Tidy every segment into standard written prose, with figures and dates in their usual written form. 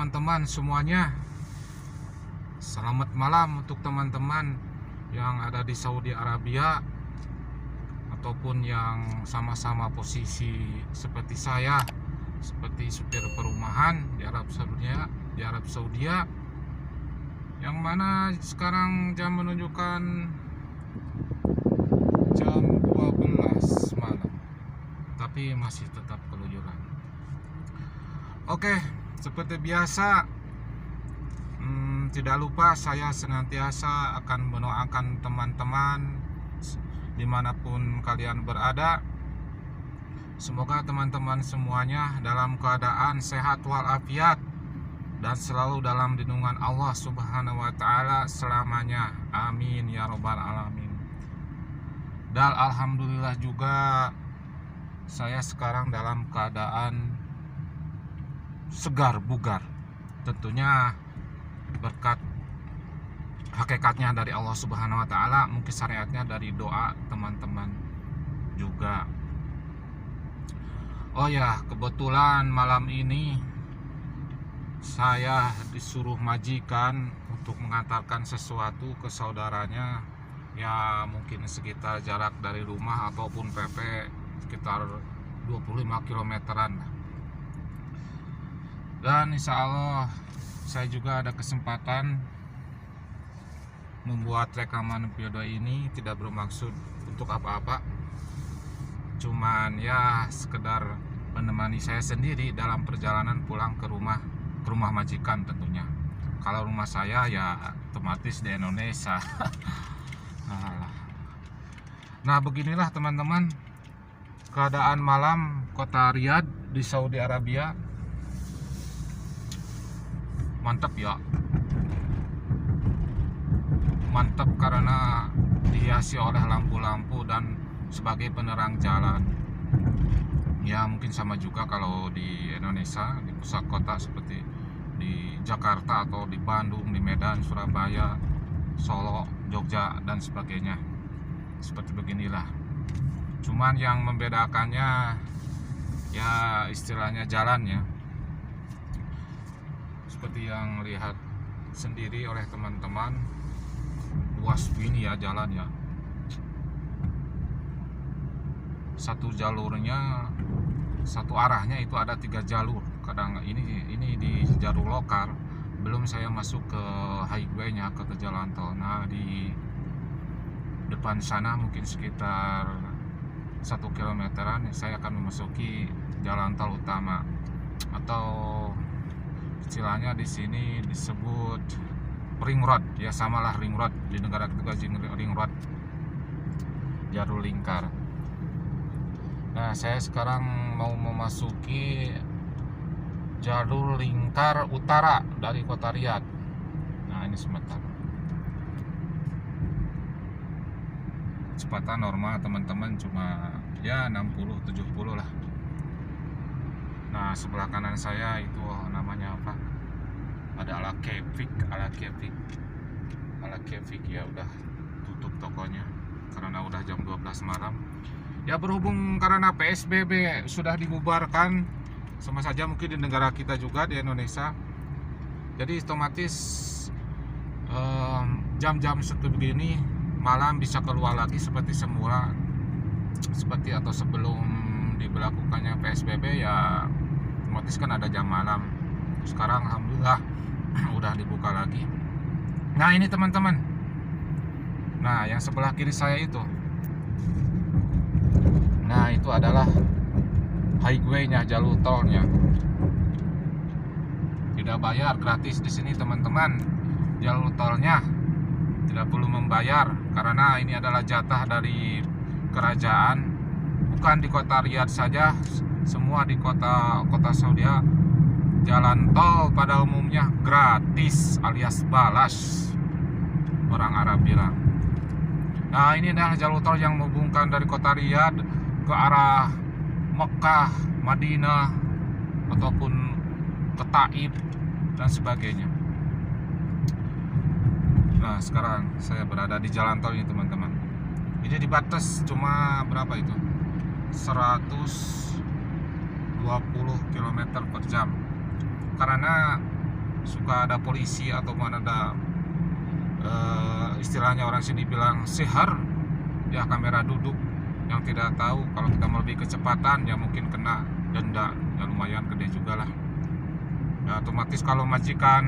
teman-teman semuanya. Selamat malam untuk teman-teman yang ada di Saudi Arabia ataupun yang sama-sama posisi seperti saya, seperti supir perumahan di Arab Saudi, yang mana sekarang jam menunjukkan jam 12 malam, tapi masih tetap keluyuran. Oke, seperti biasa, tidak lupa saya senantiasa akan mendoakan teman-teman dimanapun kalian berada. Semoga teman-teman semuanya dalam keadaan sehat walafiat dan selalu dalam lindungan Allah Subhanahu wa Ta'ala selamanya. Amin ya Rabbal Alamin. Dan alhamdulillah juga saya sekarang dalam keadaan segar bugar, tentunya berkat hakikatnya dari Allah Subhanahu wa Ta'ala, mungkin syariatnya dari doa teman-teman juga. Oh ya, kebetulan malam ini saya disuruh majikan untuk mengantarkan sesuatu ke saudaranya, ya mungkin sekitar jarak dari rumah ataupun PP sekitar 25 kilometeran. Dan insya Allah saya juga ada kesempatan membuat rekaman video ini, tidak bermaksud untuk apa-apa, cuman ya sekedar menemani saya sendiri dalam perjalanan pulang ke rumah majikan tentunya. Kalau rumah saya ya otomatis di Indonesia. Nah beginilah teman-teman keadaan malam kota Riyadh di Saudi Arabia. Mantap ya, mantap karena dihiasi oleh lampu-lampu dan sebagai penerang jalan. Ya mungkin sama juga kalau di Indonesia, di pusat kota seperti di Jakarta atau di Bandung, di Medan, Surabaya, Solo, Jogja dan sebagainya. Seperti beginilah. Cuman yang membedakannya ya istilahnya jalannya. Seperti yang lihat sendiri oleh teman-teman, luas ini ya jalan ya. Satu jalurnya, satu arahnya itu ada 3 jalur. Kadang ini di jalur lokal, belum saya masuk ke highway-nya, ke jalan tol. Nah di depan sana mungkin sekitar 1 kilometeran saya akan memasuki jalan tol utama, atau istilahnya di sini disebut ring road, ya samalah ring road, di negara kita ring road, jalur lingkar. Nah saya sekarang mau memasuki jalur lingkar utara dari kota Riyadh. Nah ini sebentar, kecepatan normal teman-teman cuma ya 60-70 lah. Nah sebelah kanan saya itu namanya apa? Ada ala Kefik ya, udah tutup tokonya karena udah jam 12 malam. Ya berhubung karena PSBB sudah dibubarkan, sama saja mungkin di negara kita juga di Indonesia. Jadi otomatis jam-jam seperti begini malam bisa keluar lagi seperti semula, seperti atau sebelum diberlakukannya PSBB ya otomatis kan ada jam malam. Sekarang alhamdulillah udah dibuka lagi. Nah ini teman-teman, nah yang sebelah kiri saya itu, nah itu adalah highway-nya, jalur tolnya. Tidak bayar, gratis di sini teman-teman. Jalur tolnya tidak perlu membayar karena ini adalah jatah dari kerajaan. Bukan di kota Riyadh saja, semua di kota Saudi jalan tol pada umumnya gratis alias balas, orang Arab bilang. Nah ini adalah jalur tol yang menghubungkan dari kota Riyadh ke arah Mekah, Madinah ataupun ke Taif dan sebagainya. Nah sekarang saya berada di jalan tol ini teman-teman. Ini dibatas cuma berapa itu? 120 km per jam. Karena suka ada polisi ataupun ada istilahnya orang sini bilang sihar ya, kamera duduk. Yang tidak tahu kalau kita melebihi kecepatan ya mungkin kena denda ya lumayan gede juga lah ya. Otomatis kalau majikan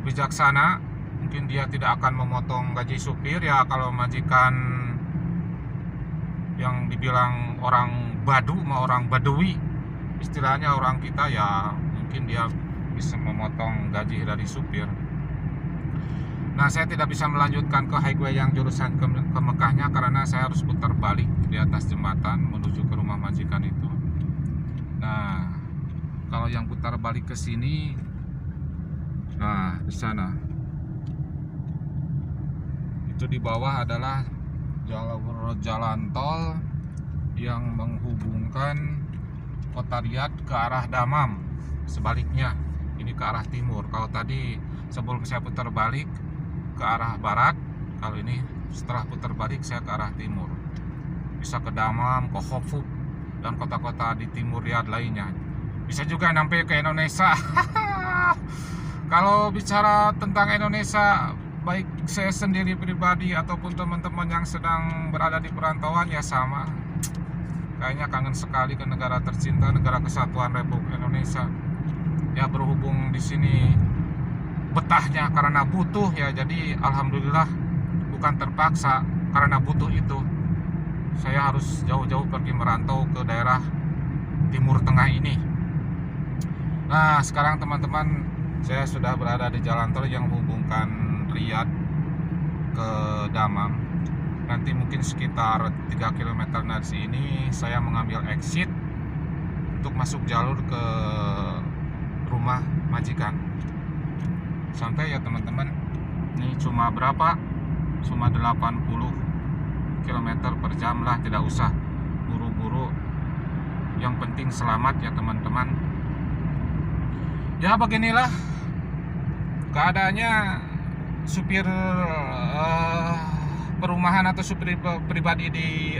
bijaksana mungkin dia tidak akan memotong gaji supir ya. Kalau majikan yang dibilang orang badu orang badui istilahnya orang kita ya, mungkin dia bisa memotong gaji dari supir. Nah, saya tidak bisa melanjutkan ke highway yang jurusan ke Mekahnya karena saya harus putar balik di atas jembatan menuju ke rumah majikan itu. Nah, kalau yang putar balik ke sini, nah di sana itu di bawah adalah jalan tol yang menghubungkan Kota Riyadh ke arah Dammam. Sebaliknya, ini ke arah timur. Kalau tadi sebelum saya putar balik ke arah barat, kalau ini setelah putar balik saya ke arah timur, bisa ke Dammam, ke Khofud dan kota-kota di timur Riyadh lainnya. Bisa juga sampai ke Indonesia. Kalau bicara tentang Indonesia, baik saya sendiri pribadi ataupun teman-teman yang sedang berada di perantauan ya sama, kayaknya kangen sekali ke negara tercinta, negara kesatuan Republik Indonesia. Ya berhubung di sini betahnya karena butuh ya, jadi alhamdulillah bukan terpaksa, karena butuh itu saya harus jauh-jauh pergi merantau ke daerah Timur Tengah ini. Nah sekarang teman-teman, saya sudah berada di jalan tol yang menghubungkan Riyadh ke Dammam. Nanti mungkin sekitar 3 km dari sini saya mengambil exit untuk masuk jalur ke rumah majikan. Santai ya teman-teman, ini cuma berapa? Cuma 80 km per jam lah, tidak usah buru-buru. Yang penting selamat ya teman-teman. Ya beginilah keadaannya supir perumahan atau supir pribadi di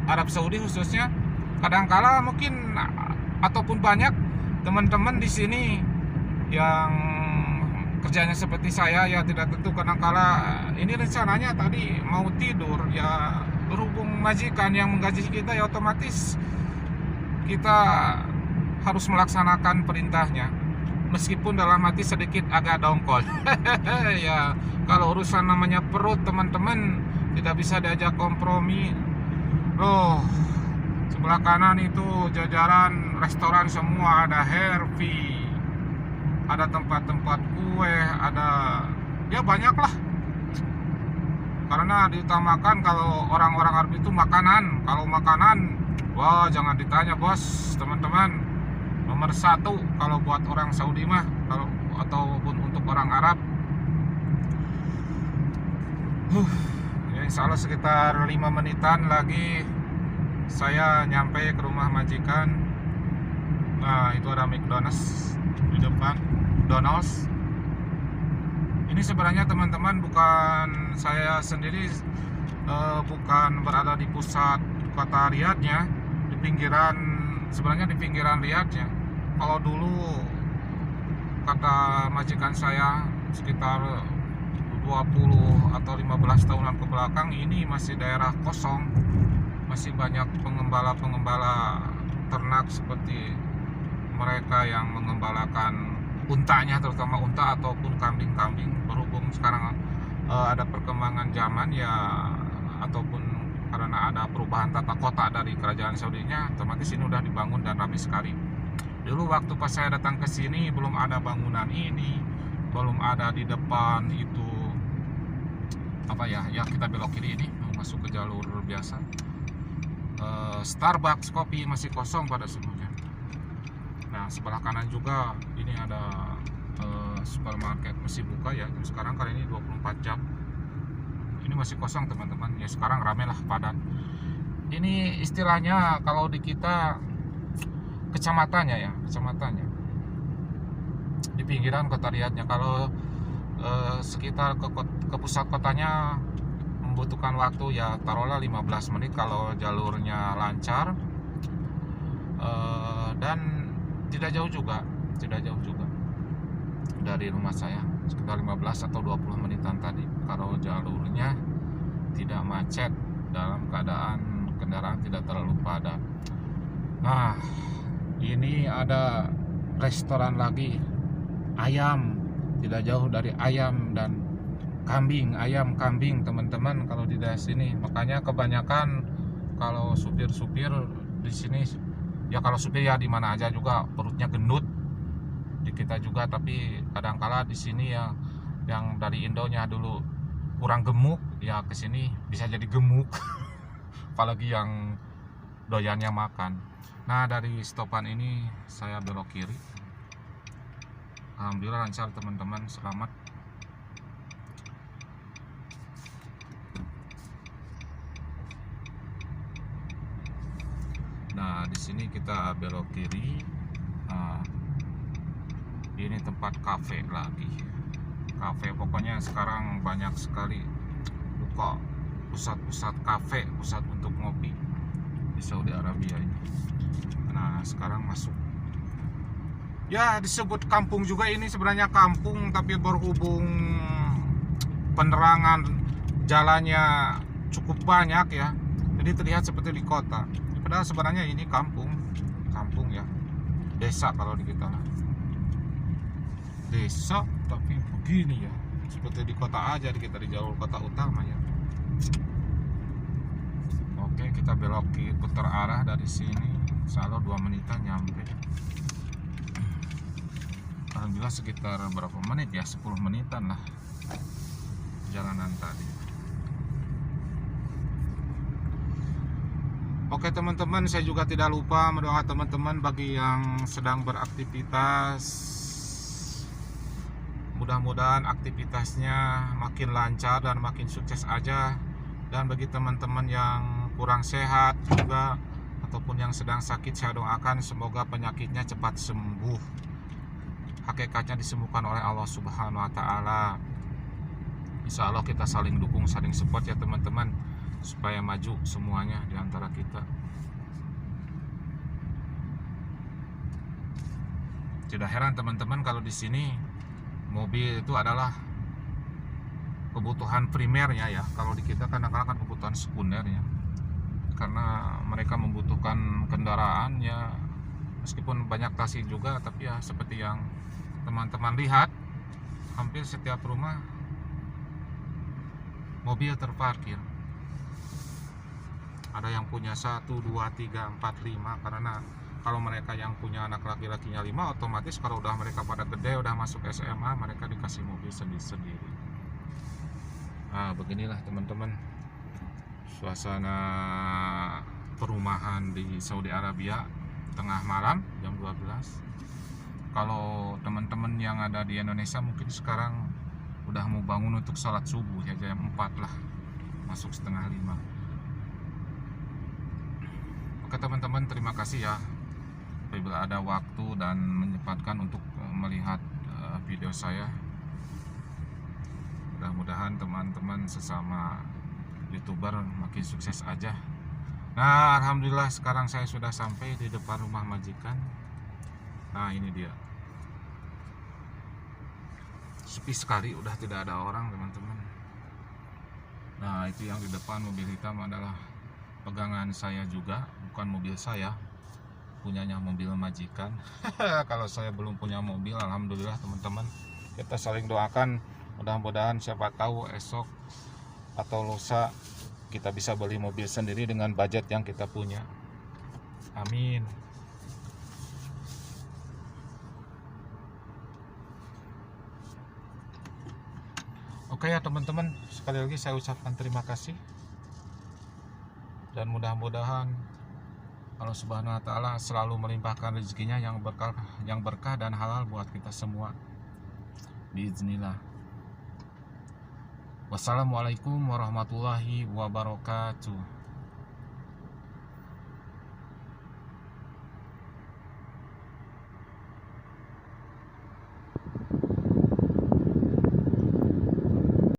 Arab Saudi khususnya. Kadangkala mungkin ataupun banyak teman-teman di sini yang kerjanya seperti saya ya tidak tentu. Kadangkala ini rencananya tadi mau tidur ya, berhubung majikan yang menggaji kita ya otomatis kita harus melaksanakan perintahnya meskipun dalam hati sedikit agak dongkol. Ya kalau urusan namanya perut teman-teman tidak bisa diajak kompromi. Loh, sebelah kanan itu jajaran restoran semua, ada Hervey, ada tempat-tempat kue, ada ya banyak lah. Karena diutamakan kalau orang-orang Arab itu makanan. Kalau makanan, wah jangan ditanya bos, teman-teman. Nomor 1 kalau buat orang Saudi mah, kalau ataupun untuk orang Arab. Ya insya Allah sekitar 5 menitan lagi saya nyampe ke rumah majikan. Nah itu ada McDonald's di depan, McDonald's. Ini sebenarnya teman-teman bukan saya sendiri, bukan berada di pusat kota Riyadhnya, di pinggiran, sebenarnya di pinggiran Riyadhnya. Kalau dulu kata majikan saya sekitar 20 atau 15 tahunan ke belakang ini masih daerah kosong, masih banyak pengembala-pengembala ternak seperti mereka yang mengembalakan untanya, terutama unta ataupun kambing-kambing. Berhubung sekarang ada perkembangan zaman ya, ataupun karena ada perubahan tata kota dari kerajaan Saudinya, otomatis ini udah dibangun dan ramai sekali. Dulu waktu pas saya datang ke sini belum ada bangunan ini, belum ada di depan itu apa ya, ya kita belok kiri ini mau masuk ke jalur biasa. Starbucks, kopi masih kosong pada semuanya. Nah sebelah kanan juga ini ada supermarket masih buka ya sekarang, kali ini 24 jam. Ini masih kosong teman-teman ya, sekarang rame lah, padat. Ini istilahnya kalau di kita kecamatannya ya, kecamatannya di pinggiran kota Riyadhnya. Kalau sekitar ke pusat kotanya membutuhkan waktu ya taruhlah 15 menit kalau jalurnya lancar, dan tidak jauh juga, tidak jauh juga. dari rumah saya, sekitar 15 atau 20 menitan tadi, kalau jalurnya tidak macet, dalam keadaan kendaraan tidak terlalu padat. Nah, ini ada restoran lagi, ayam, tidak jauh dari ayam dan kambing, ayam kambing teman-teman kalau di daerah sini. Makanya kebanyakan kalau supir-supir di sini, ya kalau supir ya di mana aja juga perutnya gendut, di kita juga, tapi kadangkala di sini ya yang dari Indonya dulu kurang gemuk, ya kesini bisa jadi gemuk. Apalagi yang doyannya makan. Nah, dari stopan ini saya belok kiri. Alhamdulillah lancar teman-teman, selamat. Nah, di sini kita belok kiri. Nah, ini tempat kafe lagi. Kafe, pokoknya sekarang banyak sekali buka pusat-pusat kafe, pusat untuk ngopi di Saudi Arabia ini. Nah, sekarang masuk. Ya, disebut kampung juga ini, sebenarnya kampung, tapi berhubung penerangan jalannya cukup banyak ya, jadi terlihat seperti di kota. Padahal sebenarnya ini kampung ya, desa kalau di kita lah. Desa tapi begini ya, seperti di kota aja, di kita di jalur kota utama ya. Oke, kita belok kiri, putar arah dari sini, insya Allah 2 menitan nyampe. Alhamdulillah sekitar berapa menit ya, 10 menitan lah jalanan tadi. Oke teman-teman, saya juga tidak lupa mendoakan teman-teman bagi yang sedang beraktivitas. Mudah-mudahan aktivitasnya makin lancar dan makin sukses aja. Dan bagi teman-teman yang kurang sehat juga ataupun yang sedang sakit, saya doakan semoga penyakitnya cepat sembuh. Hakikatnya disembuhkan oleh Allah Subhanahu wa taala. Insya Allah kita saling dukung, saling support ya teman-teman, supaya maju semuanya di antara kita. Tidak heran teman-teman kalau di sini mobil itu adalah kebutuhan primernya ya. Kalau di kita kadang-kadang kan kebutuhan sekunder ya, karena mereka membutuhkan kendaraan ya, meskipun banyak taksi juga, tapi ya seperti yang teman-teman lihat, hampir setiap rumah mobil terparkir. Ada yang punya 1, 2, 3, 4, 5, karena kalau mereka yang punya anak laki-lakinya 5, otomatis kalau udah mereka pada gede, udah masuk SMA, mereka dikasih mobil sendiri-sendiri. Nah, beginilah teman-teman suasana perumahan di Saudi Arabia tengah malam jam 12. Kalau teman-teman yang ada di Indonesia mungkin sekarang udah mau bangun untuk sholat subuh ya, jam 4 lah, masuk setengah 5. Oke teman-teman, terima kasih ya apabila ada waktu dan menyempatkan untuk melihat video saya. Mudah-mudahan teman-teman sesama YouTuber makin sukses aja. Nah, alhamdulillah sekarang saya sudah sampai di depan rumah majikan. Nah, ini dia. Sepi sekali, udah tidak ada orang teman-teman. Nah, itu yang di depan mobil hitam adalah pegangan saya juga, bukan mobil saya, punyanya mobil majikan. Kalau saya belum punya mobil, alhamdulillah teman-teman, kita saling doakan, mudah-mudahan siapa tahu esok atau lusa kita bisa beli mobil sendiri dengan budget yang kita punya. Amin. Oke ya teman-teman, sekali lagi saya ucapkan terima kasih, dan mudah-mudahan Allah Subhanahu wa taala selalu melimpahkan rezekinya yang berkah dan halal buat kita semua. Biiznillah. Wassalamualaikum warahmatullahi wabarakatuh.